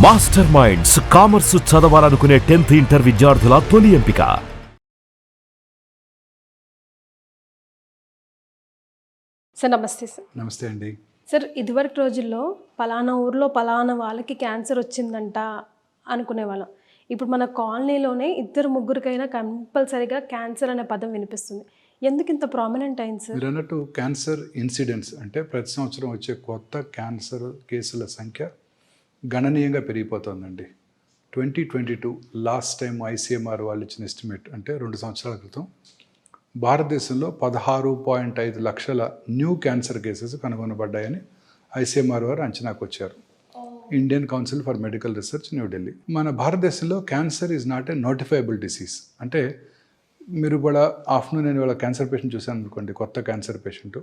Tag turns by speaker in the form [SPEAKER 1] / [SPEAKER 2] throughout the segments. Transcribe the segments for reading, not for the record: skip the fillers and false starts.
[SPEAKER 1] Master minds commerce చదవాలనుకునే 10th inter విద్యార్థుల తొలి ఎంపిక.
[SPEAKER 2] సార్ నమస్తే సార్.
[SPEAKER 3] నమస్తే అండి.
[SPEAKER 2] సార్ ఇదివరకు రోజుల్లో పలానా ఊర్లో పలానా వాళ్ళకి క్యాన్సర్ వచ్చిందంట అనుకునేవాళ్ళం. ఇప్పుడు మన కాలనీలోనే 2-3కైనా కంపల్సరీగా క్యాన్సర్ అనే పదం వినిపిస్తుంది. ఎందుకు ఇంత ప్రామినెంట్ అయింది సార్?
[SPEAKER 3] మీరు అన్నట్టు క్యాన్సర్ ఇన్సిడెంట్స్ అంటే ప్రతి సంవత్సరం వచ్చే కొత్త క్యాన్సర్ కేసుల సంఖ్య గణనీయంగా పెరిగిపోతుందండి. 2022 లాస్ట్ టైం ICMR వాళ్ళు ఇచ్చిన ఎస్టిమేట్ అంటే 2 సంవత్సరాల క్రితం భారతదేశంలో 16.5 లక్షల న్యూ క్యాన్సర్ కేసెస్ కనుగొనబడ్డాయని ICMR వారు అంచనాకు వచ్చారు. Indian council for medical research, New Delhi. మన భారతదేశంలో cancer is not a notifiable disease. అంటే మీరు కూడా ఆఫ్టర్నూన్ నేను వాళ్ళ క్యాన్సర్ పేషెంట్ చూశాను అనుకోండి, కొత్త క్యాన్సర్ పేషెంట్,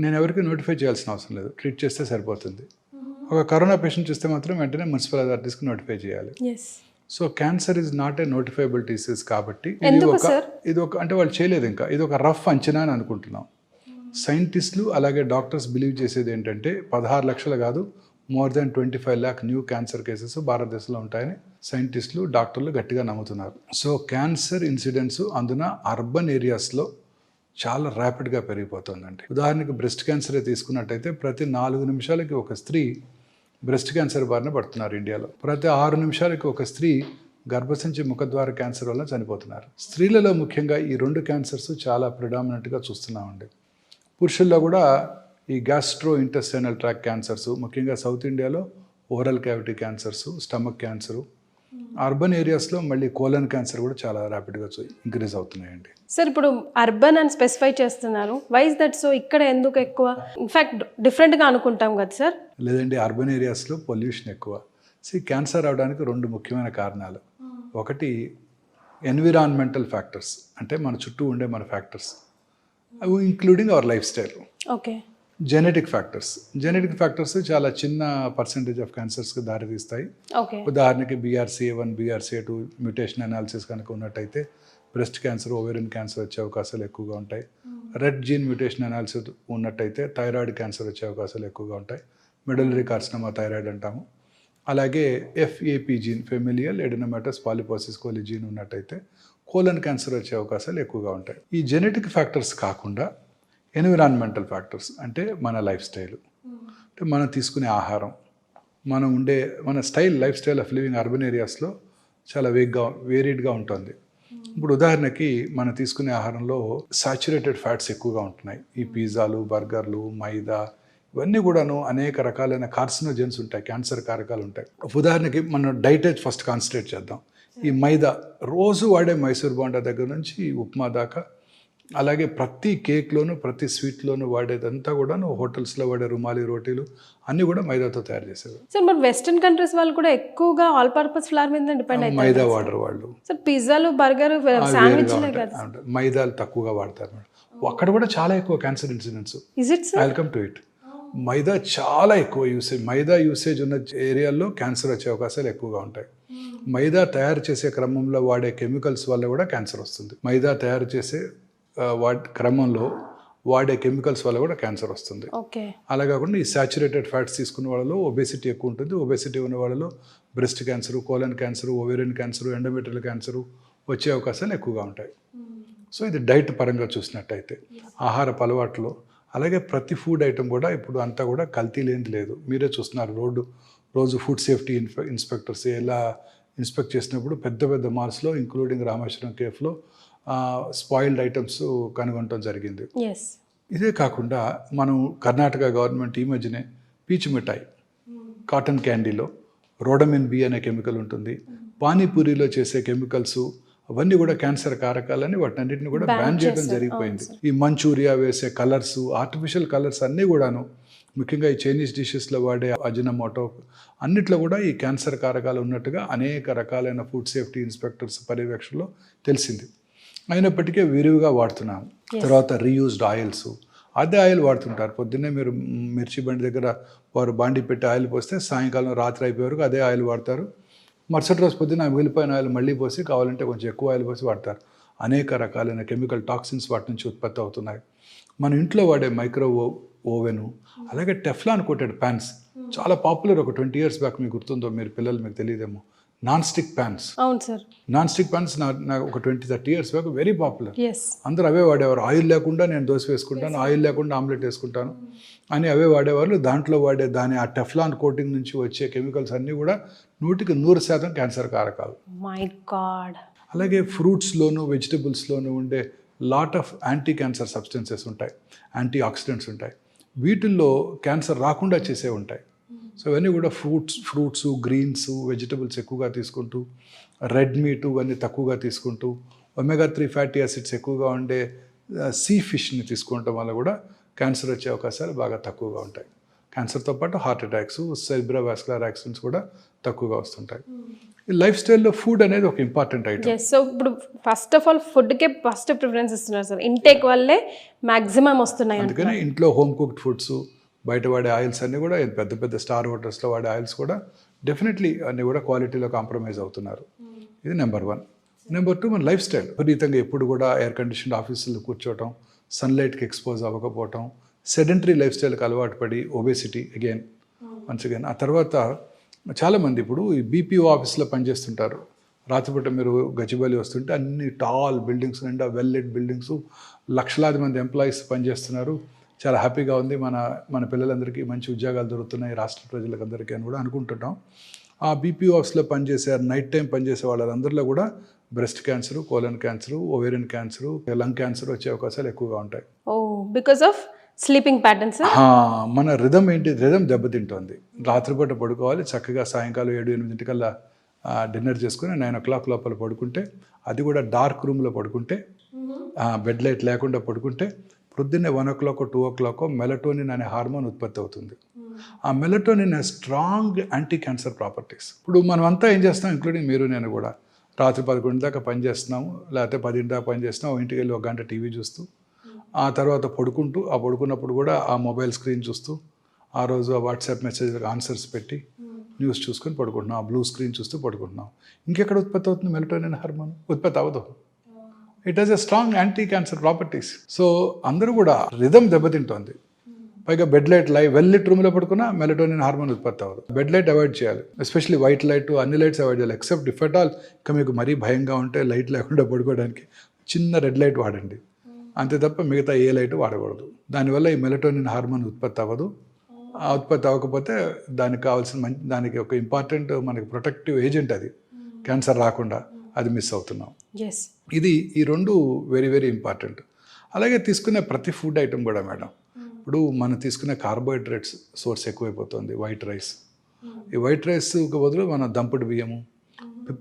[SPEAKER 3] నేను ఎవరికి నోటిఫై చేయాల్సిన అవసరం లేదు, ట్రీట్ చేస్తే సరిపోతుంది. ఒక కరోనా పేషెంట్ చూస్తే మాత్రం వెంటనే మున్సిపల్ అథారిటీస్కి నోటిఫై చేయాలి. So cancer is not a notifiable disease కాబట్టి ఇది ఒక అంటే వాళ్ళు చేయలేదు, ఇంకా ఇది ఒక రఫ్ అంచనా అని అనుకుంటున్నాం. సైంటిస్టులు అలాగే డాక్టర్స్ బిలీవ్ చేసేది ఏంటంటే 16 లక్షలు కాదు, more than 25 lakh new cancer cases భారతదేశంలో ఉంటాయని సైంటిస్టులు డాక్టర్లు గట్టిగా నమ్ముతున్నారు. సో క్యాన్సర్ ఇన్సిడెంట్స్ అందున అర్బన్ ఏరియాస్లో చాలా ర్యాపిడ్గా పెరిగిపోతుందండి. ఉదాహరణకి బ్రెస్ట్ క్యాన్సరే తీసుకున్నట్టయితే ప్రతి 4 నిమిషాలకి ఒక స్త్రీ బ్రెస్ట్ క్యాన్సర్ బారిన పడుతున్నారు ఇండియాలో. ప్రతి 6 నిమిషాలకి ఒక స్త్రీ గర్భసంచి ముఖద్వార క్యాన్సర్ వల్ల చనిపోతున్నారు. స్త్రీలలో ముఖ్యంగా ఈ 2 క్యాన్సర్స్ చాలా ప్రిడామినెంట్గా చూస్తున్నామండి. పురుషుల్లో కూడా ఈ గ్యాస్ట్రో ఇంటెస్టైనల్ ట్రాక్ క్యాన్సర్స్, ముఖ్యంగా సౌత్ ఇండియాలో oral cavity cancers, stomach cancer, urban ఏరియాస్లో మళ్ళీ కోలన్ క్యాన్సర్ కూడా చాలా ర్యాపిడ్గా ఇంక్రీజ్ అవుతున్నాయండి.
[SPEAKER 2] సార్ ఇప్పుడు అర్బన్ అని స్పెసిఫై చేస్తున్నారు, వైజ్ దట్? సో ఇక్కడ ఎందుకు ఎక్కువ? ఇన్ఫ్యాక్ట్ డిఫరెంట్గా అనుకుంటాం కదా సార్.
[SPEAKER 3] లేదండి, అర్బన్ ఏరియాస్లో పొల్యూషన్ ఎక్కువ. క్యాన్సర్ అవడానికి 2 ముఖ్యమైన కారణాలు. ఒకటి ఎన్విరాన్మెంటల్ ఫ్యాక్టర్స్, అంటే మన చుట్టూ ఉండే మన ఫ్యాక్టర్స్, అవి including our life style.
[SPEAKER 2] Okay.
[SPEAKER 3] Genetic factors చాలా చిన్న పర్సెంటేజ్ ఆఫ్ క్యాన్సర్స్కి దారితీస్తాయి. ఉదాహరణకి BRCA1, BRCA2 మ్యూటేషన్ అనాలిసిస్ కనుక ఉన్నట్టయితే బ్రెస్ట్ క్యాన్సర్, ఓవేరియన్ క్యాన్సర్ వచ్చే అవకాశాలు ఎక్కువగా ఉంటాయి. రెడ్ జీన్ మ్యూటేషన్ అనాలిసిస్ ఉన్నట్టయితే థైరాయిడ్ క్యాన్సర్ వచ్చే అవకాశాలు ఎక్కువగా ఉంటాయి. మెడలరీ కార్సినోమా థైరాయిడ్ అంటాము. అలాగే FAP gene, familial adenomatous polyposis coli gene ఉన్నట్టయితే కోలన్ క్యాన్సర్ వచ్చే అవకాశాలు ఎక్కువగా ఉంటాయి. ఈ జెనెటిక్ ఫ్యాక్టర్స్ కాకుండా ఎన్విరాన్మెంటల్ ఫ్యాక్టర్స్ అంటే మన లైఫ్ స్టైల్, అంటే మనం తీసుకునే ఆహారం, మన lifestyle of living urban ఏరియాస్లో చాలా వేరీడ్గా ఉంటుంది. ఇప్పుడు ఉదాహరణకి మనం తీసుకునే ఆహారంలో సాచురేటెడ్ ఫ్యాట్స్ ఎక్కువగా ఉంటున్నాయి. ఈ పిజ్జాలు, బర్గర్లు, మైదా, ఇవన్నీ కూడాను అనేక రకాలైన కార్సినోజెన్స్ ఉంటాయి, క్యాన్సర్ కారకాలు ఉంటాయి. ఉదాహరణకి మనం డైట్ ఫస్ట్ కాన్సన్ట్రేట్ చేద్దాం. ఈ మైదా రోజు వాడే మైసూర్ బోండా దగ్గర నుంచి ఉప్మా దాకా, అలాగే ప్రతి కేక్లోను ప్రతి స్వీట్లోను వాడేదంతా కూడాను హోటల్స్లో వాడే రుమాలి రోటీలు అన్నీ కూడా మైదాతో తయారు చేసేవారు.
[SPEAKER 2] సార్ మరి వెస్టర్న్ కంట్రీస్ వాళ్ళు కూడా ఎక్కువగా ఆల్ పర్పస్ ఫ్లవర్ మీద డిపెండ్ అవుతారు.
[SPEAKER 3] మైదా వాడరు వాళ్ళు.
[SPEAKER 2] సార్ పిజ్జాలు, బర్గర్, శాండ్విచ్లే కదా,
[SPEAKER 3] మైదాలు తక్కువగా వాడతారు మేడం. అక్కడ కూడా చాలా ఎక్కువ cancer incidents. Welcome to it. Maida చాలా ఎక్కువ యూసేజ్, మైదా యూసేజ్ ఉన్న ఏరియాల్లో క్యాన్సర్ వచ్చే అవకాశాలు ఎక్కువగా ఉంటాయి. మైదా తయారు చేసే క్రమంలో వాడే కెమికల్స్ వల్ల కూడా క్యాన్సర్ వస్తుంది. మైదా తయారు చేసే క్రమంలో వాడే కెమికల్స్ వల్ల కూడా క్యాన్సర్ వస్తుంది. అలా కాకుండా ఈ సాచురేటెడ్ ఫ్యాట్స్ తీసుకున్న వాళ్ళలో ఒబేసిటీ ఎక్కువ ఉంటుంది. ఒబేసిటీ ఉన్న వాళ్ళలో breast cancer, colon cancer, ovarian cancer, endometrial cancer వచ్చే అవకాశాలు ఎక్కువగా ఉంటాయి. సో ఇది డైట్ పరంగా చూసినట్టయితే ఆహారపు అలవాట్లో, అలాగే ప్రతి ఫుడ్ ఐటమ్ కూడా ఇప్పుడు అంతా కూడా కల్తీ లేనిది లేదు. మీరే చూస్తున్నారు, రోజు ఫుడ్ సేఫ్టీ ఇన్స్పెక్టర్స్ ఎలా ఇన్స్పెక్ట్ చేసినప్పుడు పెద్ద పెద్ద మాల్స్లో ఇంక్లూడింగ్ రామేశ్వరం కేఫ్లో స్పాయిల్డ్ ఐటమ్స్ కనుగొనడం జరిగింది. ఇదే కాకుండా మనం కర్ణాటక గవర్నమెంట్ ఈ మధ్యనే పీచు మిఠాయి, కాటన్ క్యాండీలో రోడమిన్ B అనే కెమికల్ ఉంటుంది. పానీపూరిలో చేసే కెమికల్స్ అవన్నీ కూడా క్యాన్సర్ కారకాలని వాటినన్నింటిని కూడా బ్యాన్ చేయడం జరిగిపోయింది. ఈ మంచూరియా వేసే కలర్స్, ఆర్టిఫిషియల్ కలర్స్ అన్నీ కూడాను, ముఖ్యంగా ఈ చైనీస్ డిషెస్లో వాడే అజినమోటో అన్నిట్లో కూడా ఈ క్యాన్సర్ కారకాలు ఉన్నట్టుగా అనేక రకాలైన ఫుడ్ సేఫ్టీ ఇన్స్పెక్టర్స్ పర్యవేక్షణలో తెలిసింది. అయినప్పటికీ విరివిగా వాడుతున్నాము. తర్వాత రీయూజ్డ్ ఆయిల్స్, అదే ఆయిల్ వాడుతుంటారు. పొద్దున్నే మీరు మిర్చి బండి దగ్గర వారు బాండి పెట్టి ఆయిల్ పోస్తే సాయంకాలం రాత్రి అయిపోయే వరకు అదే ఆయిల్ వాడతారు. మరుసటి రోజు పొద్దున్న మిగిలిపోయిన ఆయిల్ మళ్ళీ పోసి కావాలంటే కొంచెం ఎక్కువ ఆయిల్ పోసి వాడతారు. అనేక రకాలైన కెమికల్ టాక్సిన్స్ వాటి నుంచి ఉత్పత్తి అవుతున్నాయి. మన ఇంట్లో వాడే మైక్రో ఓవెను, అలాగే టెఫ్లాన్ కోటెడ్ ప్యాన్స్, చాలా పాపులర్ ఒక 20 years బ్యాక్, మీకు గుర్తుందో, మీరు పిల్లలు మీకు తెలియదేమో, నాన్ స్టిక్ ప్యాన్స్.
[SPEAKER 2] అవును సార్.
[SPEAKER 3] నాన్ స్టిక్ ప్యాన్స్ నా ఒక 20-30 years back very popular.
[SPEAKER 2] Yes.
[SPEAKER 3] అందరూ అవే వాడేవారు. ఆయిల్ లేకుండా నేను దోశ వేసుకుంటాను, ఆయిల్ లేకుండా ఆమ్లెట్ వేసుకుంటాను అని అవే వాడేవాళ్ళు. దాంట్లో వాడే ఆ టెఫ్లాన్ కోటింగ్ నుంచి వచ్చే కెమికల్స్ అన్నీ కూడా 100% క్యాన్సర్ కారకాలు.
[SPEAKER 2] My God.
[SPEAKER 3] అలాగే ఫ్రూట్స్లోను వెజిటబుల్స్లోను ఉండే lot of anti cancer substances ఉంటాయి, యాంటీ ఆక్సిడెంట్స్ ఉంటాయి. వీటిల్లో క్యాన్సర్ రాకుండా చేసే ఉంటాయి. సో ఇవన్నీ కూడా ఫ్రూట్స్, గ్రీన్స్, వెజిటబుల్స్ ఎక్కువగా తీసుకుంటూ, రెడ్ మీటు అన్నీ తక్కువగా తీసుకుంటూ, ఒమేగా-3 ఫ్యాటీ యాసిడ్స్ ఎక్కువగా ఉండే సీ ఫిష్ని తీసుకోవటం వల్ల కూడా క్యాన్సర్ వచ్చే అవకాశాలు బాగా తక్కువగా ఉంటాయి. క్యాన్సర్తో పాటు హార్ట్ అటాక్స్, సెరిబ్రోవాస్కులర్ యాక్సిడెంట్స్ కూడా తక్కువగా వస్తుంటాయి. ఈ లైఫ్ స్టైల్లో ఫుడ్ అనేది ఒక ఇంపార్టెంట్ ఐటమ్.
[SPEAKER 2] సో ఇప్పుడు ఫస్ట్ ఆఫ్ ఆల్ ఫుడ్కే ఫస్ట్ ప్రిఫరెన్స్ ఇస్తున్నారు సార్. ఇంటేక్ వల్లే మ్యాక్సిమం వస్తున్నాయి.
[SPEAKER 3] అందుకని ఇంట్లో హోమ్ కుక్డ్ ఫుడ్స్, బయట వాడే ఆయిల్స్ అన్నీ కూడా, పెద్ద పెద్ద స్టార్ హోటల్స్లో వాడే ఆయిల్స్ కూడా డెఫినెట్లీ అన్నీ కూడా క్వాలిటీలో కాంప్రమైజ్ అవుతున్నారు. ఇది నెంబర్ 1. నెంబర్ 2, మన లైఫ్ స్టైల్. విపరీతంగా ఎప్పుడు కూడా ఎయిర్ కండిషన్ ఆఫీసుల్లో కూర్చోవటం, సన్లైట్కి ఎక్స్పోజ్ అవ్వకపోవటం, సెడెంటరీ లైఫ్ స్టైల్కి అలవాటు పడి ఒబేసిటీ వన్స్ అగైన్. ఆ తర్వాత చాలామంది ఇప్పుడు ఈ బీపీఓ ఆఫీస్లో పనిచేస్తుంటారు. రాత్రిపూట మీరు గచ్చిబౌలి వస్తుంటే అన్ని టాల్ బిల్డింగ్స్ నిండా వెల్ లెట్ బిల్డింగ్స్, లక్షలాది మంది ఎంప్లాయీస్ పనిచేస్తున్నారు. చాలా హ్యాపీగా ఉంది, మన పిల్లలందరికీ మంచి ఉద్యోగాలు దొరుకుతున్నాయి, రాష్ట్ర ప్రజలకు అందరికీ అని కూడా అనుకుంటున్నాం. ఆ బీపీఓ ఆఫీస్లో పనిచేసే నైట్ టైం పనిచేసే వాళ్ళందరిలో కూడా breast cancer, colon cancer, ovarian cancer, lung cancer వచ్చే అవకాశాలు ఎక్కువగా ఉంటాయి.
[SPEAKER 2] Because of sleeping patterns.
[SPEAKER 3] మన రిథం దెబ్బతింటుంది. రాత్రిపూట పడుకోవాలి, చక్కగా సాయంకాలం 7-8 కల్లా డిన్నర్ చేసుకుని 9 o'clock లోపల పడుకుంటే, అది కూడా డార్క్ రూమ్లో పడుకుంటే, బెడ్ లైట్ లేకుండా పడుకుంటే, పొద్దున్నే 1 o'clock 2 o'clock మెలటోనిన్ అనే హార్మోన్ ఉత్పత్తి అవుతుంది. ఆ melatonin strong anti cancer properties. ఇప్పుడు మనం అంతా ఏం చేస్తాం, ఇంక్లూడింగ్ మీరు నేను కూడా, రాత్రి 11 దాకా పనిచేస్తున్నాము, లేకపోతే 10 దాకా పనిచేస్తున్నాము, ఇంటికి వెళ్ళి 1 గంట టీవీ చూస్తూ, ఆ తర్వాత పడుకున్నప్పుడు కూడా ఆ మొబైల్ స్క్రీన్ చూస్తూ, ఆ రోజు ఆ వాట్సాప్ మెసేజ్లకు ఆన్సర్స్ పెట్టి న్యూస్ చూసుకొని పడుకుంటున్నాం, ఆ బ్లూ స్క్రీన్ చూస్తూ పడుకుంటున్నాం. ఇంకెక్కడ ఉత్పత్తి అవుతుంది మెలటోనిన్ హార్మోన్? ఉత్పత్తి అవ్వదు. It has a strong anti cancer properties. So అందరూ కూడా రిథం దెబ్బతింటోంది. పైగా బెడ్ లైట్ వెల్ లైట్ రూమ్లో పడుకున్నా మెలటోనిన్ హార్మోన్ ఉత్పత్తి అవ్వదు. బెడ్ లైట్ అవాయిడ్ చేయాలి, ఎస్పెషల్లీ వైట్ లైట్, అన్ని లైట్స్ అవాయిడ్ చేయాలి. ఎక్సెప్ట్ ఇఫ్ ఎట్ ఆల్ ఇంకా మీకు మరీ భయంగా ఉంటే లైట్ లేకుండా పడుకోవడానికి చిన్న రెడ్ లైట్ వాడండి, అంతే తప్ప మిగతా ఏ లైట్ వాడకూడదు. దానివల్ల ఈ మెలటోనిన్ హార్మోన్ ఉత్పత్తి అవ్వదు. ఆ ఉత్పత్తి అవ్వకపోతే దానికి కావాల్సిన దానికి ఒక ఇంపార్టెంట్ మనకి ప్రొటెక్టివ్ ఏజెంట్, అది క్యాన్సర్ రాకుండా, అది మిస్ అవుతున్నాం. ఇది ఈ 2 వెరీ వెరీ ఇంపార్టెంట్. అలాగే తీసుకునే ప్రతి ఫుడ్ ఐటమ్ కూడా మేడం, ఇప్పుడు మనం తీసుకునే కార్బోహైడ్రేట్స్ సోర్స్ ఎక్కువైపోతుంది. వైట్ రైస్, ఈ వైట్ రైస్కి బదులు మన దంపుడు బియ్యము,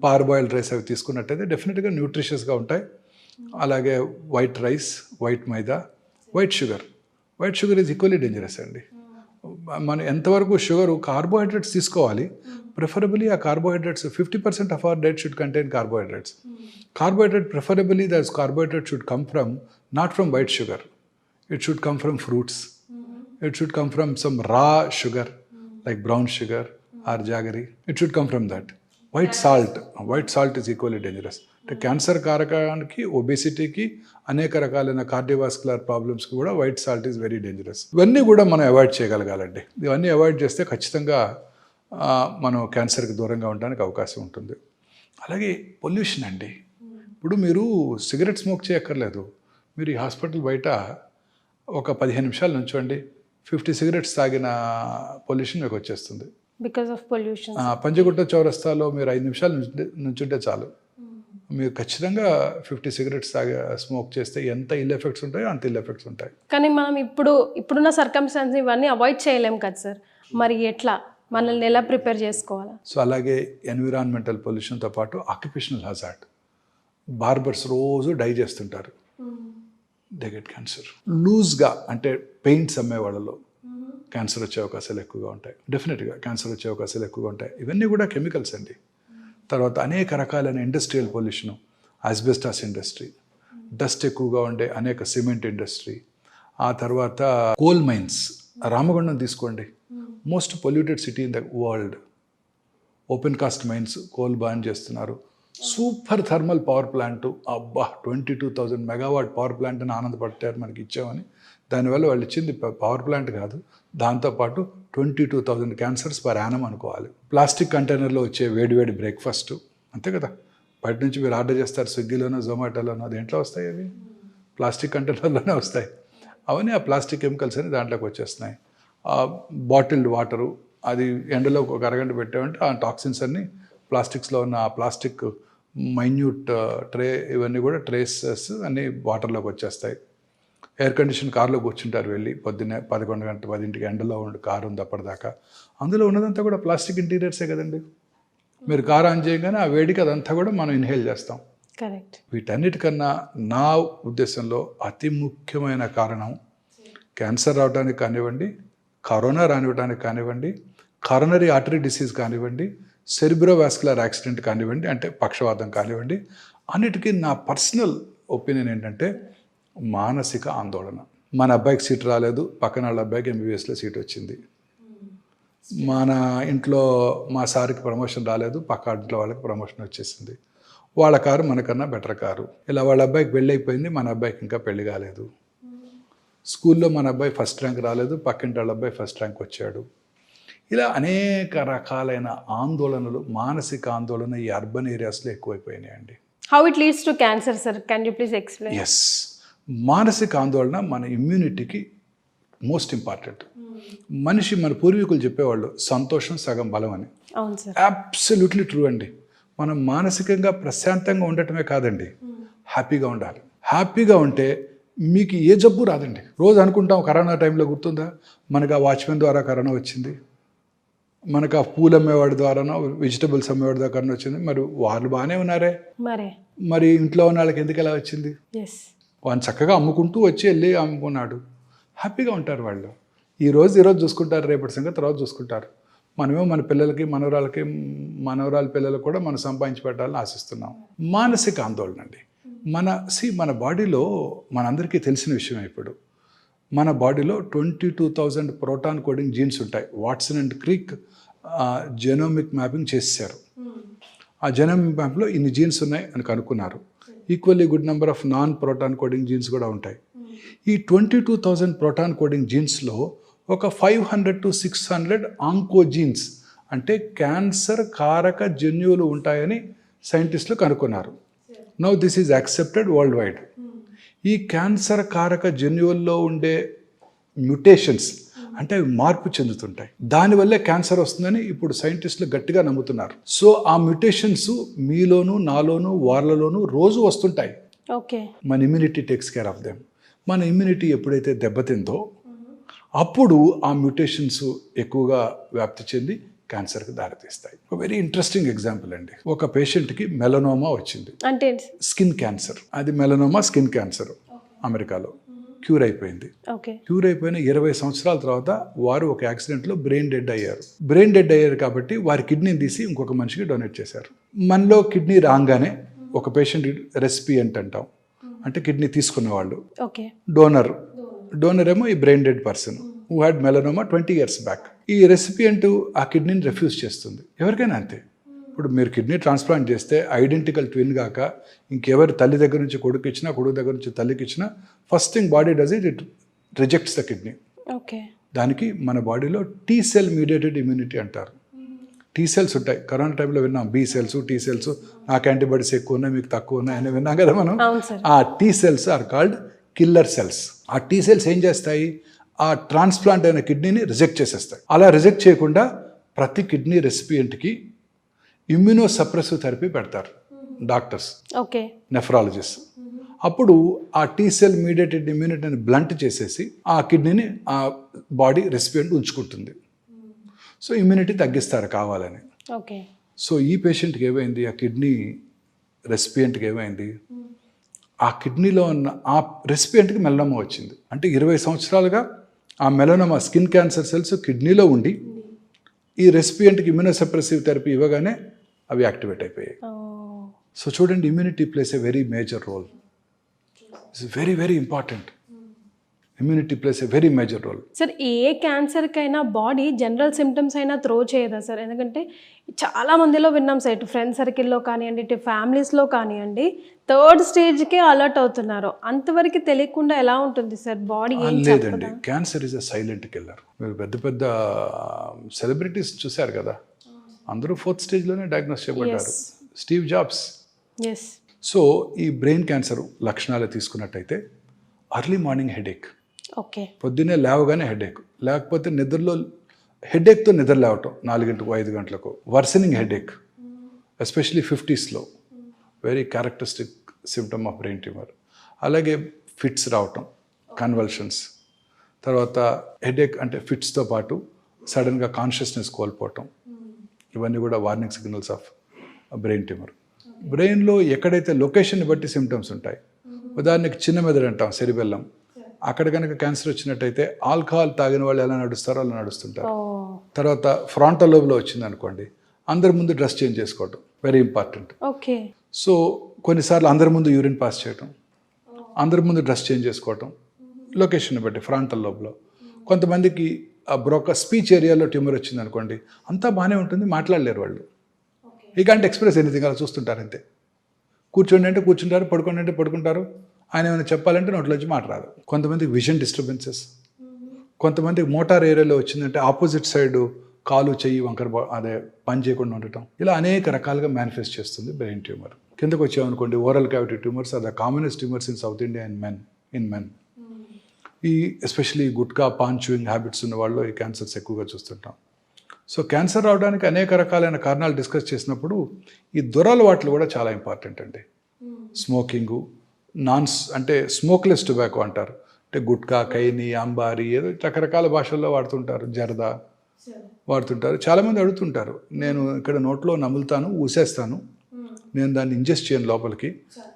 [SPEAKER 3] పార్బాయిల్డ్ రైస్ అవి తీసుకున్నట్టయితే డెఫినెట్గా న్యూట్రిషియస్గా ఉంటాయి. అలాగే white rice, white maida, white sugar is equally dangerous అండి. మనం ఎంతవరకు కార్బోహైడ్రేట్స్ తీసుకోవాలి, ప్రిఫరబుల్లీ ఆ carbohydrates 50% of our diet should contain carbohydrates. Preferably that carbohydrate should come from, not from white sugar. It should come from fruits. It should come from some raw sugar like brown sugar or jaggery. It should come from that. White salt is equally dangerous. అంటే cancer కారకానికి, ఒబేసిటీకి, అనేక రకాలైన cardiovascular ప్రాబ్లమ్స్కి కూడా white salt is very dangerous. ఇవన్నీ కూడా మనం avoid చేయగలగాలండి. ఇవన్నీ avoid చేస్తే ఖచ్చితంగా మనం క్యాన్సర్కి దూరంగా ఉండడానికి అవకాశం ఉంటుంది. అలాగే పొల్యూషన్ అండి. ఇప్పుడు మీరు సిగరెట్ స్మోక్ చేయక్కర్లేదు, మీరు ఈ హాస్పిటల్ బయట ఒక 15 నిమిషాలు నుంచోండి, 50 సిగరెట్స్ తాగిన పొల్యూషన్ మీకు వచ్చేస్తుంది.
[SPEAKER 2] Because of pollution.
[SPEAKER 3] పంజగుట్ట చౌరస్తాలో మీరు 5 నిమిషాలు నుంచుంటే చాలు, మీరు ఖచ్చితంగా 50 సిగరెట్స్ స్మోక్ చేస్తే ఎంత ఇల్ ఎఫెక్ట్స్ ఉంటాయో అంత ఇల్ ఎఫెక్ట్స్ ఉంటాయి.
[SPEAKER 2] కానీ మనం ఇప్పుడున్న సర్కమ్స్టాన్స్ ఇవన్నీ అవాయిడ్ చేయలేం కదా సార్, మరి ఎట్లా మనల్ని ఎలా ప్రిపేర్ చేసుకోవాలా?
[SPEAKER 3] సో అలాగే ఎన్విరాన్మెంటల్ పొల్యూషన్తో పాటు ఆక్యుపేషనల్ హజార్డ్. బార్బర్స్ రోజు డై చేస్తుంటారు, దే గెట్ క్యాన్సర్. లూజ్గా అంటే పెయింట్స్ అమ్మే వాళ్ళలో క్యాన్సర్ వచ్చే అవకాశాలు ఎక్కువగా ఉంటాయి. డెఫినెట్గా క్యాన్సర్ వచ్చే అవకాశాలు ఎక్కువగా ఉంటాయి. ఇవన్నీ కూడా కెమికల్స్ అండి. తర్వాత అనేక రకాలైన industrial pollution, asbestos industry, dust ఎక్కువగా ఉండే అనేక సిమెంట్ ఇండస్ట్రీ, ఆ తర్వాత కోల్ మైన్స్. రామగుండం తీసుకోండి, most polluted city in the world. Open cast mines, coal ban చేస్తున్నారు. సూపర్ థర్మల్ పవర్ ప్లాంట్, అబ్బా 22,000 మెగావాట్ పవర్ ప్లాంట్ అని ఆనందపడతారు మనకి ఇచ్చామని. దానివల్ల వాళ్ళు ఇచ్చింది పవర్ ప్లాంట్ కాదు, దాంతోపాటు 22,000 క్యాన్సర్స్ పర్ యానం అనుకోవాలి. ప్లాస్టిక్ కంటైనర్లో వచ్చే వేడివేడి బ్రేక్ఫాస్ట్ అంతే కదా, బయట నుంచి మీరు ఆర్డర్ చేస్తారు స్విగ్గీలోనో జొమాటోలోనో, దేంట్లో వస్తాయి అవి? ప్లాస్టిక్ కంటైనర్లోనే వస్తాయి. అవన్నీ ఆ ప్లాస్టిక్ కెమికల్స్ అని దాంట్లోకి వచ్చేస్తున్నాయి. బాటిల్డ్ వాటరు అది ఎండలో ఒక అరగంట పెట్టామంటే ఆ టాక్సిన్స్ అన్నీ ప్లాస్టిక్స్లో ఉన్న ఆ ప్లాస్టిక్ మైన్యూట్ ట్రే ఇవన్నీ కూడా ట్రేసెస్ అన్నీ వాటర్లోకి వచ్చేస్తాయి. ఎయిర్ కండిషన్ కార్లో కూర్చుంటారు వెళ్ళి పొద్దున్నే 11 గంటల 10ంటికి ఎండలో ఉండి కారు ఉంది అప్పటిదాకా, అందులో ఉన్నదంతా కూడా ప్లాస్టిక్ ఇంటీరియర్సే కదండి. మీరు కారు ఆన్ చేయగానే ఆ వేడికి అదంతా కూడా మనం ఇన్హేల్ చేస్తాం.
[SPEAKER 2] కరెక్ట్.
[SPEAKER 3] వీటన్నిటికన్నా నా ఉద్దేశంలో అతి ముఖ్యమైన కారణం క్యాన్సర్ రావడానికి కానివ్వండి, కరోనా రానివ్వడానికి కానివ్వండి, కరోనరీ ఆర్టరీ డిసీజ్ కానివ్వండి, సెరిబ్రోవాస్కులర్ యాక్సిడెంట్ కానివ్వండి, అంటే పక్షవాతం కానివ్వండి, అన్నిటికీ నా పర్సనల్ ఒపీనియన్ ఏంటంటే మానసిక ఆందోళన. మన అబ్బాయికి సీట్ రాలేదు, పక్కన వాళ్ళ అబ్బాయికి MBBSలో సీట్ వచ్చింది. మన ఇంట్లో మా సార్కి ప్రమోషన్ రాలేదు, పక్క ఇంట్లో వాళ్ళకి ప్రమోషన్ వచ్చేసింది. వాళ్ళ కారు మనకన్నా బెటర్ కారు. ఇలా వాళ్ళ అబ్బాయికి పెళ్ళి అయిపోయింది, మన అబ్బాయికి ఇంకా పెళ్లి కాలేదు. స్కూల్లో మన అబ్బాయి ఫస్ట్ ర్యాంక్ రాలేదు, పక్కింటి వాళ్ళ అబ్బాయి ఫస్ట్ ర్యాంక్ వచ్చాడు. ఇలా అనేక రకాలైన ఆందోళనలు, మానసిక ఆందోళన ఈ అర్బన్ ఏరియాస్లో ఎక్కువైపోయినాయండి.
[SPEAKER 2] How it leads to cancer sir, can you please explain?
[SPEAKER 3] Yes, మానసిక ఆందోళన మన ఇమ్యూనిటీకి మోస్ట్ ఇంపార్టెంట్. మనిషి, మన పూర్వీకులు చెప్పేవాళ్ళు సంతోషం సగం బలం అని.
[SPEAKER 2] అవును సార్,
[SPEAKER 3] అబ్సల్యూట్లీ ట్రూ అండి. మనం మానసికంగా ప్రశాంతంగా ఉండటమే కాదండి, హ్యాపీగా ఉండాలి. హ్యాపీగా ఉంటే మీకు ఏ జబ్బు రాదండి. రోజు అనుకుంటాం కరోనా టైంలో గుర్తుందా, మనకు ఆ వాచ్మెన్ ద్వారా కరోనా వచ్చింది, మనకు ఆ పూలు అమ్మేవాడి ద్వారానో వెజిటబుల్స్ అమ్మేవాడి ద్వారా కరోనా వచ్చింది. మరి వాళ్ళు బాగానే ఉన్నారే, మరి ఇంట్లో ఉన్న వాళ్ళకి ఎందుకు ఎలా వచ్చింది? వాళ్ళు చక్కగా అమ్ముకుంటూ వచ్చి వెళ్ళి అమ్ముకున్నాడు, హ్యాపీగా ఉంటారు వాళ్ళు. ఈరోజు చూసుకుంటారు, రేపటి సంగతి తర్వాత చూసుకుంటారు. మనమేమో మన పిల్లలకి, మనవరాల పిల్లలకు కూడా మనం సంపాదించి పెట్టాలని ఆశిస్తున్నాం. మానసిక ఆందోళన అండి. మన బాడీలో మనందరికీ తెలిసిన విషయం, ఇప్పుడు మన బాడీలో 22,000 ప్రోటాన్ కోడింగ్ జీన్స్ ఉంటాయి. Watson and creek genomic mapping చేశారు. ఆ జెనోమిక్ మ్యాప్లో ఇన్ని జీన్స్ ఉన్నాయి అని కనుక్కున్నారు. Equally good number of non proton coding jeans కూడా ఉంటాయి. ఈ 22,000 ప్రోటాన్ కోడింగ్ జీన్స్లో ఒక 500 to 600 ఆంకోజీన్స్, అంటే క్యాన్సర్ కారక జన్యువులు ఉంటాయని సైంటిస్టులు కనుక్కున్నారు. Now this is accepted world wide. ఈ క్యాన్సర్ కారక జన్యువుల్లో ఉండే మ్యుటేషన్స్ అంటే అవి మార్పు చెందుతుంటాయి, దానివల్లే క్యాన్సర్ వస్తుందని ఇప్పుడు సైంటిస్టులు గట్టిగా నమ్ముతున్నారు. సో ఆ మ్యుటేషన్స్ మీలోను, నాలోను, వాళ్ళలోనూ రోజు వస్తుంటాయి. మన immunity takes care of them. మన ఇమ్యూనిటీ ఎప్పుడైతే దెబ్బతిందో అప్పుడు ఆ మ్యుటేషన్స్ ఎక్కువగా వ్యాప్తి చెంది క్యాన్సర్కి దారితీస్తాయి. ఒక వెరీ ఇంట్రెస్టింగ్ ఎగ్జాంపుల్ అండి. ఒక పేషెంట్కి మెలనోమా వచ్చింది, అంటే స్కిన్ క్యాన్సర్. అది మెలనోమా స్కిన్ క్యాన్సర్. అమెరికాలో క్యూర్ అయిపోయింది. క్యూర్ అయిపోయిన 20 సంవత్సరాల తర్వాత వారు ఒక యాక్సిడెంట్లో బ్రెయిన్ డెడ్ అయ్యారు కాబట్టి వారి కిడ్నీని తీసి ఇంకొక మనిషికి డొనేట్ చేశారు. మనలో కిడ్నీ రాగానే ఒక పేషెంట్ రెసిపియంట్ అంటాం, అంటే కిడ్నీ తీసుకున్న వాళ్ళు. డోనర్ ఏమో ఈ brain dead person who had melanoma 20 years back. ఈ రెసిపియంట్ ఆ కిడ్నీని రిఫ్యూజ్ చేస్తుంది. ఎవరికైనా అంతే. ఇప్పుడు మీరు కిడ్నీ ట్రాన్స్ప్లాంట్ చేస్తే ఐడెంటికల్ ట్విన్ కాక ఇంకెవరి తల్లి దగ్గర నుంచి కొడుకు ఇచ్చినా, కొడుకు దగ్గర నుంచి తల్లికి ఇచ్చినా, first thing body does it rejects the kidney. దానికి మన బాడీలో T cell మీడియేటెడ్ ఇమ్యూనిటీ అంటారు. T cells ఉంటాయి. కరోనా టైంలో విన్నాం B cells, T cells, నాకు యాంటీబాడీస్ ఎక్కువ ఉన్నాయి, మీకు తక్కువ ఉన్నాయి అని విన్నాం కదా మనం. ఆ T cells are called killer cells. ఆ T cells ఏం చేస్తాయి, ఆ ట్రాన్స్ప్లాంట్ అయిన కిడ్నీని రిజెక్ట్ చేసేస్తాయి. అలా రిజెక్ట్ చేయకుండా ప్రతి కిడ్నీ రెసిపియంట్కి ఇమ్యూనో సప్రెసివ్ థెరపీ పెడతారు డాక్టర్స్, నెఫ్రాలజిస్ట్. అప్పుడు ఆ T cell మీడియేటెడ్ ఇమ్యూనిటీని బ్లంట్ చేసేసి ఆ కిడ్నీని ఆ బాడీ రెసిపియంట్ ఉంచుకుంటుంది. సో ఇమ్యూనిటీ తగ్గిస్తారు కావాలని. సో ఈ పేషెంట్కి ఏమైంది, ఆ కిడ్నీ రెసిపియంట్కి ఏమైంది, ఆ కిడ్నీలో ఉన్న ఆ రెసిపియంట్కి మెలనోమా వచ్చింది. అంటే 20 సంవత్సరాలుగా ఆ మెలనోమా స్కిన్ క్యాన్సర్ సెల్స్ కిడ్నీలో ఉండి ఈ రెసిపియంట్కి ఇమ్యూనోసప్రెసివ్ థెరపీ ఇవ్వగానే అవి యాక్టివేట్ అయిపోయాయి. సో చూడండి, immunity plays a very major role. It's very very important. Immunity plays a very major role.
[SPEAKER 2] Sir ఏ క్యాన్సర్కైనా బాడీ జనరల్ సిమ్టమ్స్ అయినా త్రో చేయదా సార్? ఎందుకంటే చాలా మందిలో విన్నాం సార్, ఇటు ఫ్రెండ్ సర్కిల్లో కానివ్వండి, ఇటు ఫ్యామిలీస్లో కానివ్వండి, థర్డ్ స్టేజ్కే అలర్ట్ అవుతున్నారు. అంతవరకు తెలియకుండా ఎలా ఉంటుంది సార్ బాడీ?
[SPEAKER 3] లేదండి, cancer is a silent killer. మీరు పెద్ద పెద్ద సెలబ్రిటీస్ చూశారు కదా, అందరూ 4th స్టేజ్లోనే డయాగ్నోస్ చేయబడ్డారు. Steve Jobs. సో ఈ బ్రెయిన్ క్యాన్సర్ లక్షణాలు తీసుకున్నట్టయితే అర్లీ మార్నింగ్ హెడేక్, పొద్దున్నే లేవగానే హెడేక్, లేకపోతే నిద్రలో హెడేక్తో నిద్ర లేవటం 4 గంటలకు 5 గంటలకు, వర్సనింగ్ హెడేక్ ఎస్పెషలీ 50sలో, very characteristic symptom of brain tumour. అలాగే ఫిట్స్ రావటం, కన్వల్షన్స్, తర్వాత హెడేక్ అంటే ఫిట్స్తో పాటు సడన్గా కాన్షియస్నెస్ కోల్పోవటం, ఇవన్నీ కూడా warning signals of brain tumour. బ్రెయిన్లో ఎక్కడైతే లొకేషన్ని బట్టి సిమ్టమ్స్ ఉంటాయి. ఉదాహరణకి చిన్న మెదడు అంటాం, సెరిబెల్లం, అక్కడ కనుక క్యాన్సర్ వచ్చినట్టయితే ఆల్కహాల్ తాగిన వాళ్ళు ఎలా నడుస్తారో అలా నడుస్తుంటారు. తర్వాత ఫ్రాంటల్ లోబ్లో వచ్చింది అనుకోండి, అందరి ముందు డ్రెస్ చేంజ్ చేసుకోవటం వెరీ ఇంపార్టెంట్. సో కొన్నిసార్లు అందరి ముందు యూరిన్ పాస్ చేయటం, అందరి ముందు డ్రెస్ చేంజ్ చేసుకోవటం, లొకేషన్ బట్టి ఫ్రాంటల్ లోబ్లో. కొంతమందికి స్పీచ్ ఏరియాలో ట్యూమర్ వచ్చింది అనుకోండి, అంతా బాగానే ఉంటుంది, మాట్లాడలేరు వాళ్ళు, ఈ కాంట్ ఎక్స్ప్రెస్ ఎనీథింగ్, అలా చూస్తుంటారు అంతే. కూర్చోండి అంటే కూర్చుంటారు, పడుకోండి అంటే పడుకుంటారు, ఆయన ఏమైనా చెప్పాలంటే నోట్లోంచి మాట రాదు. కొంతమందికి విజన్ డిస్టర్బెన్సెస్, కొంతమందికి మోటార్ ఏరియాలో వచ్చిందంటే ఆపోజిట్ సైడ్ కాలు చెయ్యి వంకర అదే పని చేయకుండా ఉండటం, ఇలా అనేక రకాలుగా మేనిఫెస్ట్ చేస్తుంది బ్రెయిన్ ట్యూమర్. కిందకు వచ్చామనుకోండి, oral cavity tumours are the commonest tumours in South India in men. ఈ especially gutka paan chewing habits ఉన్న వాళ్ళు ఈ క్యాన్సర్స్ ఎక్కువగా చూస్తుంటాం. సో క్యాన్సర్ రావడానికి అనేక రకాలైన కారణాలు డిస్కస్ చేసినప్పుడు ఈ దురలవాట్లు కూడా చాలా ఇంపార్టెంట్ అండి. స్మోకింగు, అంటే స్మోక్లెస్ టొబాకో అంటారు, అంటే గుట్కా, కైని, అంబారి, ఏదో రకరకాల భాషల్లో వాడుతుంటారు, జర్దా వాడుతుంటారు. చాలామంది అడుగుతుంటారు, నేను ఇక్కడ నోట్లో నములుతాను, ఊసేస్తాను, నేను దాన్ని ఇంజెస్ట్ చేయను లోపలికి,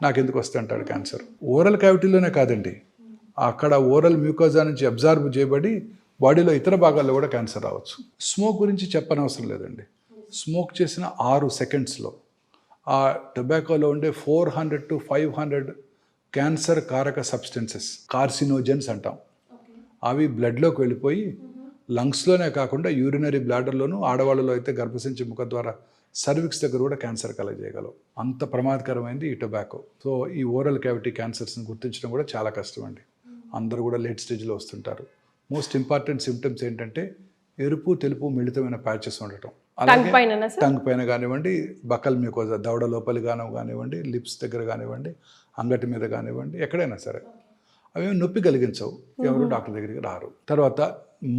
[SPEAKER 3] నాకు ఎందుకు వస్తే అంటాడు క్యాన్సర్. ఓరల్ క్యావిటీలోనే కాదండి, అక్కడ ఓరల్ మ్యూకోజా నుంచి అబ్జార్బ్ చేయబడి బాడీలో ఇతర భాగాల్లో కూడా క్యాన్సర్ రావచ్చు. స్మోక్ గురించి చెప్పనవసరం లేదండి. స్మోక్ చేసిన 6 సెకండ్స్లో ఆ టొబాకోలో ఉండే 400 to 500 క్యాన్సర్ కారక సబ్స్టెన్సెస్, కార్సినోజెన్స్ అంటాం, అవి బ్లడ్లోకి వెళ్ళిపోయి లంగ్స్లోనే కాకుండా యూరినరీ బ్లాడర్లోనూ, ఆడవాళ్ళలో అయితే గర్భసంచి ముఖ ద్వారా సర్విక్స్ దగ్గర కూడా క్యాన్సర్ కలగజేయగలవు. అంత ప్రమాదకరమైంది ఈ టొబాకో. సో ఈ ఓరల్ క్యావిటీ క్యాన్సర్స్ని గుర్తించడం కూడా చాలా కష్టం అండి. అందరూ కూడా లేట్ స్టేజ్లో వస్తుంటారు. మోస్ట్ ఇంపార్టెంట్ సిమ్టమ్స్ ఏంటంటే ఎరుపు తెలుపు మిళితమైన ప్యాచెస్ ఉండటం, అలాగే టంగ్ పైన కానివ్వండి, బకల్ మ్యూకోజా దవడ లోపలి కానివ్వండి, లిప్స్ దగ్గర కానివ్వండి, అంగటి మీద కానివ్వండి, ఎక్కడైనా సరే అవి నొప్పి కలిగించవు, ఎవరు డాక్టర్ దగ్గరికి రారు. తర్వాత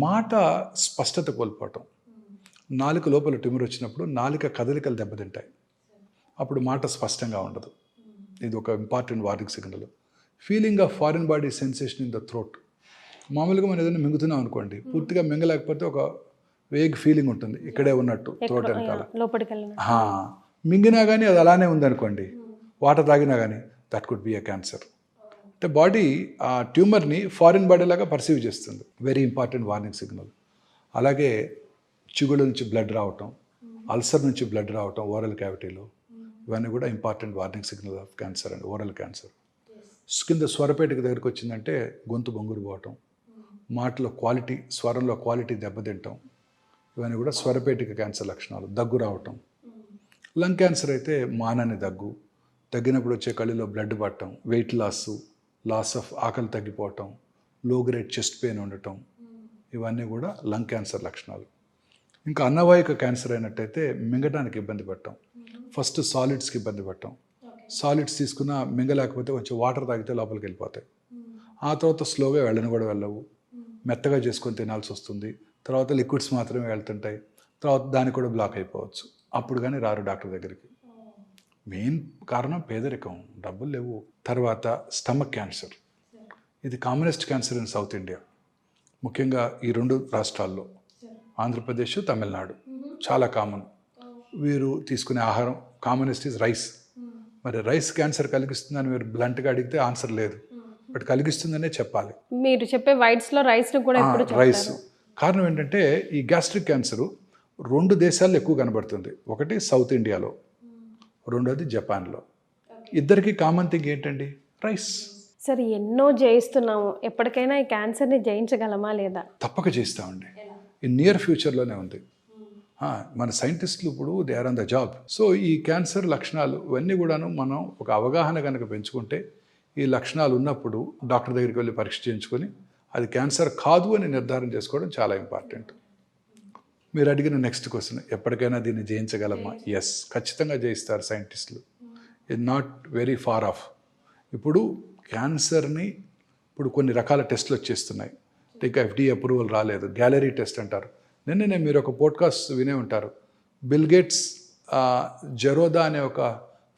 [SPEAKER 3] మాట స్పష్టత కోల్పోవటం, నాలుక లోపల ట్యూమర్ వచ్చినప్పుడు నాలుక కదలికలు దెబ్బతింటాయి, అప్పుడు మాట స్పష్టంగా ఉండదు. ఇది ఒక important warning signal. Feeling of foreign body sensation in the throat, మామూలుగా మనం ఏదైనా మింగుతున్నాం అనుకోండి, పూర్తిగా మింగలేకపోతే ఒక వేగ్ ఫీలింగ్ ఉంటుంది, ఇక్కడే ఉన్నట్టు థ్రోట్ వెనకాల. మింగినా కానీ అది అలానే ఉందనుకోండి, వాటర్ తాగినా కానీ, that could be a cancer. అంటే బాడీ ఆ ట్యూమర్ని ఫారిన్ బాడీ లాగా పర్సీవ్ చేస్తుంది, వెరీ ఇంపార్టెంట్ వార్నింగ్ సిగ్నల్. అలాగే చిగుళ్ళ నుంచి బ్లడ్ రావటం, అల్సర్ నుంచి బ్లడ్ రావటం ఓరల్ క్యావిటీలో, ఇవన్నీ కూడా important warning signal off cancer and oral cancer. కింద స్వరపేటిక దగ్గరికి వచ్చిందంటే గొంతు బొంగురు పోవటం, మాటలో క్వాలిటీ, స్వరంలో క్వాలిటీ దెబ్బతింటాం, ఇవన్నీ కూడా స్వరపేటిక క్యాన్సర్ లక్షణాలు. దగ్గు రావటం, లంగ్ క్యాన్సర్ అయితే మానని దగ్గు, తగ్గినప్పుడు వచ్చే కళ్ళలో బ్లడ్ పట్టడం, వెయిట్ లాస్ ఆఫ్ ఆకలి తగ్గిపోవటం, లో గ్రేడ్ చెస్ట్ పెయిన్ ఉండటం, ఇవన్నీ కూడా లంగ్ క్యాన్సర్ లక్షణాలు. ఇంకా అన్నవాహిక క్యాన్సర్ అయినట్టయితే మింగడానికి ఇబ్బంది పడటం, ఫస్ట్ సాలిడ్స్కి ఇబ్బంది పడటం, సాలిడ్స్ తీసుకున్న మింగలేకపోతే కొంచెం వాటర్ తాగితే లోపలికి వెళ్ళిపోతాయి, ఆ తర్వాత స్లోగా వెళ్ళని కూడా వెళ్ళవు, మెత్తగా చేసుకొని తినాల్సి వస్తుంది, తర్వాత లిక్విడ్స్ మాత్రమే వెళ్తుంటాయి, తర్వాత దానికి కూడా బ్లాక్ అయిపోవచ్చు, అప్పుడు కానీ రారు డాక్టర్ దగ్గరికి. మెయిన్ కారణం పేదరికం, డబ్బులు లేవు. తర్వాత స్టమక్ క్యాన్సర్, ఇది commonest cancer in South India, ముఖ్యంగా ఈ 2 రాష్ట్రాల్లో, ఆంధ్రప్రదేశ్, తమిళనాడు చాలా కామన్. వీరు తీసుకునే ఆహారం కామనెస్ట్ ఈజ్ రైస్. మరి రైస్ క్యాన్సర్ కలిగిస్తుందని మీరు బ్లంట్గా అడిగితే ఆన్సర్ లేదు, బట్ కలిగిస్తుందనే చెప్పాలి.
[SPEAKER 2] మీరు చెప్పే వైట్స్లో రైస్ కూడా
[SPEAKER 3] రైస్ కారణం ఏంటంటే ఈ గ్యాస్ట్రిక్ క్యాన్సరు 2 దేశాల్లో ఎక్కువ కనబడుతుంది. ఒకటి సౌత్ ఇండియాలో, రెండోది జపాన్లో. ఇద్దరికి కామన్ థింగ్ ఏంటండి? రైస్.
[SPEAKER 2] సరే ఎన్నో జయిస్తున్నాము, ఎప్పటికైనా ఈ క్యాన్సర్ని జయించగలమా లేదా?
[SPEAKER 3] తప్పక చేస్తామండి. ఈ నియర్ ఫ్యూచర్లోనే ఉంది. మన సైంటిస్టులు ఇప్పుడు they are on the job. So ఈ క్యాన్సర్ లక్షణాలు ఇవన్నీ కూడాను మనం ఒక అవగాహన కనుక పెంచుకుంటే, ఈ లక్షణాలు ఉన్నప్పుడు డాక్టర్ దగ్గరికి వెళ్ళి పరీక్ష చేయించుకొని అది క్యాన్సర్ కాదు అని నిర్ధారణ చేసుకోవడం చాలా ఇంపార్టెంట్. మీరు అడిగిన నెక్స్ట్ క్వశ్చన్, ఎప్పటికైనా దీన్ని జయించగలమా? ఎస్, ఖచ్చితంగా జయిస్తారు సైంటిస్టులు. It not very far off. ఇప్పుడు క్యాన్సర్ని ఇప్పుడు కొన్ని రకాల టెస్టులు వచ్చేస్తున్నాయి, ఇంకా FDA అప్రూవల్ రాలేదు. గ్యాలరీ టెస్ట్ అంటారు. నిన్ననే మీరు ఒక పోడ్కాస్ట్ వినే ఉంటారు. బిల్ గేట్స్ జెరోదా అనే ఒక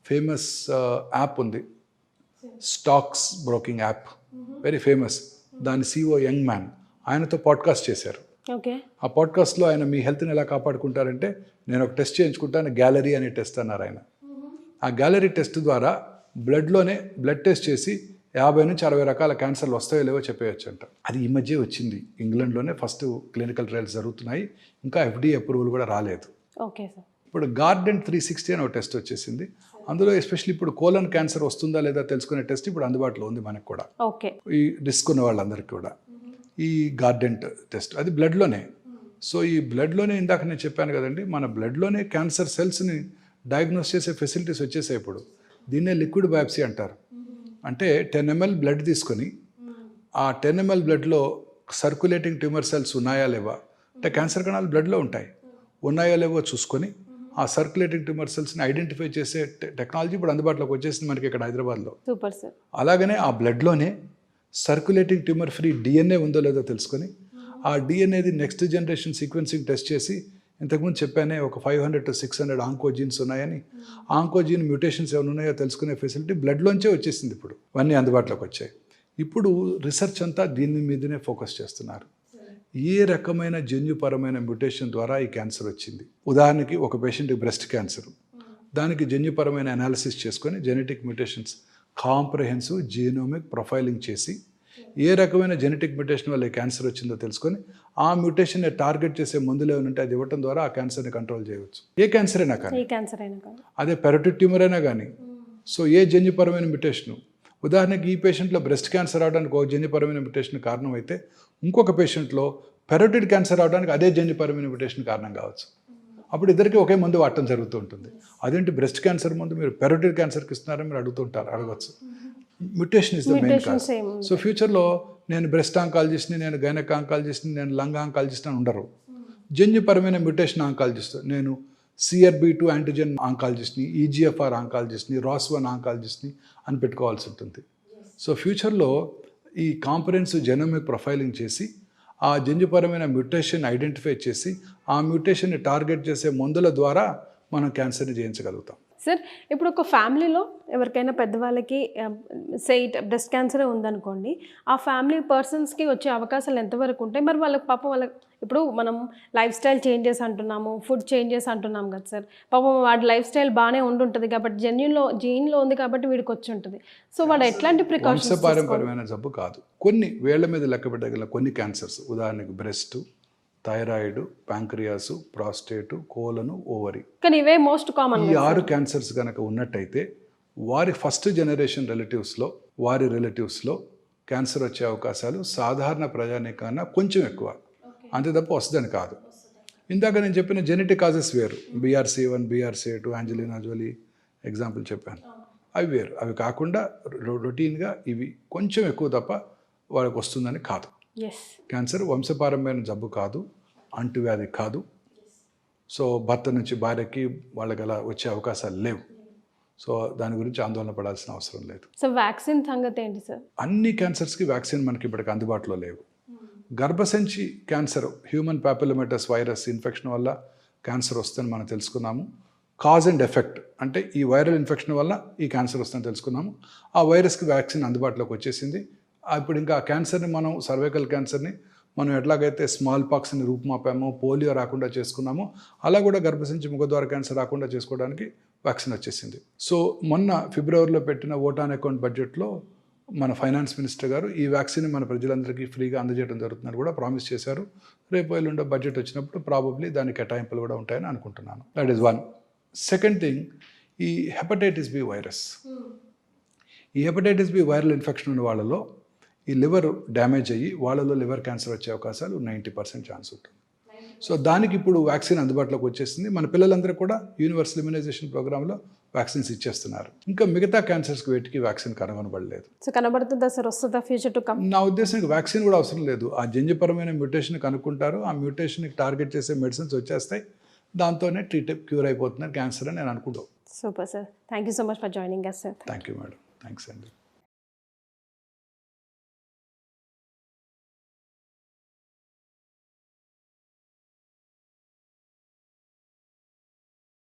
[SPEAKER 3] ఫేమస్ యాప్ ఉంది, stocks broking app, very famous. దాని CEO యంగ్ మ్యాన్, ఆయనతో పాడ్కాస్ట్ చేశారు.
[SPEAKER 2] ఓకే.
[SPEAKER 3] ఆ పాడ్కాస్ట్లో ఆయన మీ హెల్త్ని ఎలా కాపాడుకుంటారంటే, నేను ఒక టెస్ట్ చేయించుకుంటాను, గ్యాలరీ అనే టెస్ట్ అన్నారు ఆయన. ఆ గ్యాలరీ టెస్ట్ ద్వారా బ్లడ్లోనే బ్లడ్ టెస్ట్ చేసి 50 నుంచి 60 రకాల క్యాన్సర్లు వస్తాయో లేవో చెప్పేయచ్చు అంట. అది ఈ మధ్య వచ్చింది, ఇంగ్లాండ్లోనే ఫస్ట్ క్లినికల్ ట్రయల్స్ జరుగుతున్నాయి, ఇంకా FDA అప్రూవల్ కూడా రాలేదు.
[SPEAKER 2] Okay sir.
[SPEAKER 3] ఇప్పుడు గార్డెన్ 360 అని ఒక టెస్ట్ వచ్చేసింది. అందులో ఎస్పెషల్లీ ఇప్పుడు కోలన్ క్యాన్సర్ వస్తుందా లేదా తెలుసుకునే టెస్ట్ ఇప్పుడు అందుబాటులో ఉంది మనకు కూడా.
[SPEAKER 2] ఓకే.
[SPEAKER 3] ఈ రిస్క్ ఉన్న వాళ్ళందరికీ కూడా ఈ గార్డెన్ టెస్ట్, అది బ్లడ్లోనే. సో ఈ బ్లడ్లోనే ఇందాక నేను చెప్పాను కదండి, మన బ్లడ్లోనే క్యాన్సర్ సెల్స్ని డయాగ్నోస్ చేసే ఫెసిలిటీస్ వచ్చేసాయి ఇప్పుడు. దీన్నే లిక్విడ్ బయాప్సీ అంటారు. అంటే 10 ml బ్లడ్ తీసుకొని ఆ 10 ml బ్లడ్లో సర్క్యులేటింగ్ ట్యూమర్ సెల్స్ ఉన్నాయా లేవా, అంటే క్యాన్సర్ కణాలు బ్లడ్లో ఉంటాయి, ఉన్నాయా లేవో చూసుకొని ఆ సర్క్యులేటింగ్ ట్యూమర్ సెల్స్ని ఐడెంటిఫై చేసే టెక్నాలజీ ఇప్పుడు అందుబాటులోకి వచ్చేసింది మనకి ఇక్కడ హైదరాబాద్లో.
[SPEAKER 2] Super sir. అలాగనే
[SPEAKER 3] ఆ బ్లడ్లోనే సర్క్యులేటింగ్ ట్యూమర్ ఫ్రీ DNA ఉందో లేదో తెలుసుకొని ఆ DNAది నెక్స్ట్ జనరేషన్ సీక్వెన్సింగ్ టెస్ట్ చేసి, ఇంతకుముందు చెప్పానే ఒక 500 to 600 ఆంకోజీన్స్ ఉన్నాయని, ఆంకోజీన్ మ్యూటేషన్స్ ఏమైనా ఉన్నాయో తెలుసుకునే ఫెసిలిటీ బ్లడ్లోంచే వచ్చేసింది. ఇప్పుడు ఇవన్నీ అందుబాటులోకి వచ్చాయి. ఇప్పుడు రీసెర్చ్ అంతా దీని మీదనే ఫోకస్ చేస్తున్నారు. ఏ రకమైన జన్యుపరమైన మ్యూటేషన్ ద్వారా ఈ క్యాన్సర్ వచ్చింది. ఉదాహరణకి ఒక పేషెంట్కి బ్రెస్ట్ క్యాన్సర్, దానికి జన్యుపరమైన అనాలిసిస్ చేసుకొని genetic mutations comprehensive genomic profiling చేసి ఏ రకమైన జెనెటిక్ మ్యూటేషన్ వల్ల క్యాన్సర్ వచ్చిందో తెలుసుకొని ఆ మ్యూటేషన్ టార్గెట్ చేసే మందులు ఏమైనా ఉంటే అది ఇవ్వడం ద్వారా ఆ క్యాన్సర్ని కంట్రోల్ చేయవచ్చు. ఏ క్యాన్సర్ అయినా కానీ, అదే పెరోటిడ్ ట్యూమర్ అయినా కానీ. సో ఏ జన్యుపరమైన మ్యూటేషను, ఉదాహరణకి ఈ పేషెంట్లో బ్రెస్ట్ క్యాన్సర్ అవడానికి ఒక జన్యుపరమైన మ్యూటేషన్ కారణం అయితే, ఇంకొక పేషెంట్లో పెరోటిడ్ క్యాన్సర్ అవడానికి అదే జన్యుపరమైన మ్యూటేషన్ కారణం కావచ్చు. అప్పుడు ఇద్దరికి ఒకే మందు వాడటం జరుగుతూ ఉంటుంది. అదేంటి బ్రెస్ట్ క్యాన్సర్ ముందు మీరు పెరోటిడ్ క్యాన్సర్కి ఇస్తున్నారని మీరు అడగవచ్చు. Mutation is the main cause. So ఫ్యూచర్లో నేను బ్రెస్ట్ ఆంకాలజిస్ట్ని, నేను గైనక్ ఆంకాలజిస్ట్ని, నేను లంగ్ ఆంకాలజిస్ట్ అని ఉండరు. జన్యుపరమైన మ్యూటేషన్ ఆంకాలజిస్ట్, నేను CRB2 యాంటీజెన్ ఆంకాలజిస్ట్ని, EGFR ఆంకాలజిస్ట్ని, ROS1 ఆంకాలజిస్ట్ని అని పెట్టుకోవాల్సి ఉంటుంది. సో ఫ్యూచర్లో ఈ కాంప్రహెన్సివ్ జెనోమిక్ ప్రొఫైలింగ్ చేసి ఆ జన్యుపరమైన మ్యూటేషన్ ఐడెంటిఫై చేసి ఆ మ్యూటేషన్ని టార్గెట్ చేసే మందుల ద్వారా మనం క్యాన్సర్ని జయించగలుగుతాం.
[SPEAKER 2] సార్, ఇప్పుడు ఒక ఫ్యామిలీలో ఎవరికైనా పెద్దవాళ్ళకి బ్రెస్ట్ క్యాన్సరే ఉందనుకోండి, ఆ ఫ్యామిలీ పర్సన్స్కి వచ్చే అవకాశాలు ఎంతవరకు ఉంటాయి? మరి వాళ్ళకి పాపం వాళ్ళకి ఇప్పుడు మనం లైఫ్ స్టైల్ చేంజెస్ అంటున్నాము, ఫుడ్ చేంజెస్ అంటున్నాం కదా సార్. పాపం వాడి లైఫ్ స్టైల్ బాగానే ఉండుంటుంది కాబట్టి జీన్లో ఉంది కాబట్టి వీడికి వచ్చి ఉంటుంది. సో వాడు ఎట్లాంటి ప్రికాషన్స్?
[SPEAKER 3] వంశపారంపర్యమైన జబ్బు కాదు, కొన్ని వేళ్ల మీద లెక్క పెట్టగల కొన్ని క్యాన్సర్స్, ఉదాహరణకి బ్రెస్ట్, థైరాయిడ్, ప్యాంక్రియాస్, ప్రాస్టేట్, కోలను, ఓవరీ.
[SPEAKER 2] కానీ ఇవే మోస్ట్ కామన్.
[SPEAKER 3] ఈ 6 క్యాన్సర్స్ కనుక ఉన్నట్టయితే వారి ఫస్ట్ జనరేషన్ వారి రిలేటివ్స్లో క్యాన్సర్ వచ్చే అవకాశాలు సాధారణ ప్రజానీకన్నా కొంచెం ఎక్కువ, అంతే తప్ప వస్తుందని కాదు. ఇందాక నేను చెప్పిన జెనెటిక్ కాజెస్ వేరు, BRCA1, BRCA2, యాంజెలినా జోలీ ఎగ్జాంపుల్ చెప్పాను, అవి వేరు. అవి కాకుండా రొటీన్గా ఇవి కొంచెం ఎక్కువ తప్ప వాళ్ళకి వస్తుందని కాదు. క్యాన్సర్ వంశపారంపర్యమైన జబ్బు కాదు, అంటువ్యాధి కాదు. సో భర్త నుంచి భార్యకి వాళ్ళకి అలా వచ్చే అవకాశాలు లేవు. సో దాని గురించి ఆందోళన పడాల్సిన అవసరం లేదు.
[SPEAKER 2] సో వ్యాక్సిన్ సంగతి ఏంటి సార్?
[SPEAKER 3] అన్ని క్యాన్సర్స్కి వ్యాక్సిన్ మనకి ఇప్పటికి అందుబాటులో లేవు. గర్భసంచి క్యాన్సర్, హ్యూమన్ ప్యాపిలోమేటస్ వైరస్ ఇన్ఫెక్షన్ వల్ల క్యాన్సర్ వస్తుందని మనం తెలుసుకున్నాము. కాజ్ అండ్ ఎఫెక్ట్ అంటే ఈ వైరల్ ఇన్ఫెక్షన్ వల్ల ఈ క్యాన్సర్ వస్తుందని తెలుసుకున్నాము. ఆ వైరస్కి వ్యాక్సిన్ అందుబాటులోకి వచ్చేసింది. ఇప్పుడు ఇంకా ఆ క్యాన్సర్ని మనం, సర్వైకల్ క్యాన్సర్ని మనం ఎట్లాగైతే స్మాల్ పాక్స్ని రూపుమాపామో, పోలియో రాకుండా చేసుకున్నామో, అలా కూడా గర్భసంచి ముఖద్వార క్యాన్సర్ రాకుండా చేసుకోవడానికి వ్యాక్సిన్ వచ్చేసింది. సో మొన్న ఫిబ్రవరిలో పెట్టిన ఓట్ ఆన్ అకౌంట్ బడ్జెట్లో మన ఫైనాన్స్ మినిస్టర్ గారు ఈ వ్యాక్సిన్ మన ప్రజలందరికీ ఫ్రీగా అందజేయడం జరుగుతుందని కూడా ప్రామిస్ చేశారు. రేపు ఎల్లుండో బడ్జెట్ వచ్చినప్పుడు ప్రాబబ్లీ దాని కేటాయింపులు కూడా ఉంటాయని అనుకుంటున్నాను. That is one. Second thing, ఈ హెపటైటిస్ B వైరస్. ఈ హెపటైటిస్ బి వైరల్ ఇన్ఫెక్షన్ ఉన్న వాళ్ళలో ఈ లివర్ డ్యామేజ్ అయ్యి వాళ్ళలో లివర్ క్యాన్సర్ వచ్చే అవకాశాలు 90% ఛాన్స్ ఉంటుంది. సో దానికి ఇప్పుడు వ్యాక్సిన్ అందుబాటులోకి వచ్చేసింది. మన పిల్లలందరూ కూడా యూనివర్సల్ ఇమ్యునైజేషన్ ప్రోగ్రాంలో వ్యాక్సిన్స్ ఇచ్చేస్తున్నారు. ఇంకా మిగతా క్యాన్సర్స్కి వేటికి వ్యాక్సిన్ కనుగొనబడలేదు.
[SPEAKER 2] సో కనబడుతుందా సార్, వస్తుందా ఫ్యూచర్ టు కమ్?
[SPEAKER 3] నా ఉద్దేశం వ్యాక్సిన్ కూడా అవసరం లేదు. ఆ జన్యుపరమైన మ్యూటేషన్ కనుక్కుంటారు, ఆ మ్యూటేషన్కి టార్గెట్ చేసే మెడిసిన్స్ వచ్చేస్తాయి, దాంతోనే క్యూర్ అయిపోతున్నారు క్యాన్సర్ అని నేను అనుకుంటాను.
[SPEAKER 2] Super sir, thank you so much for joining us sir.
[SPEAKER 3] Thank you madam, thanks అండి.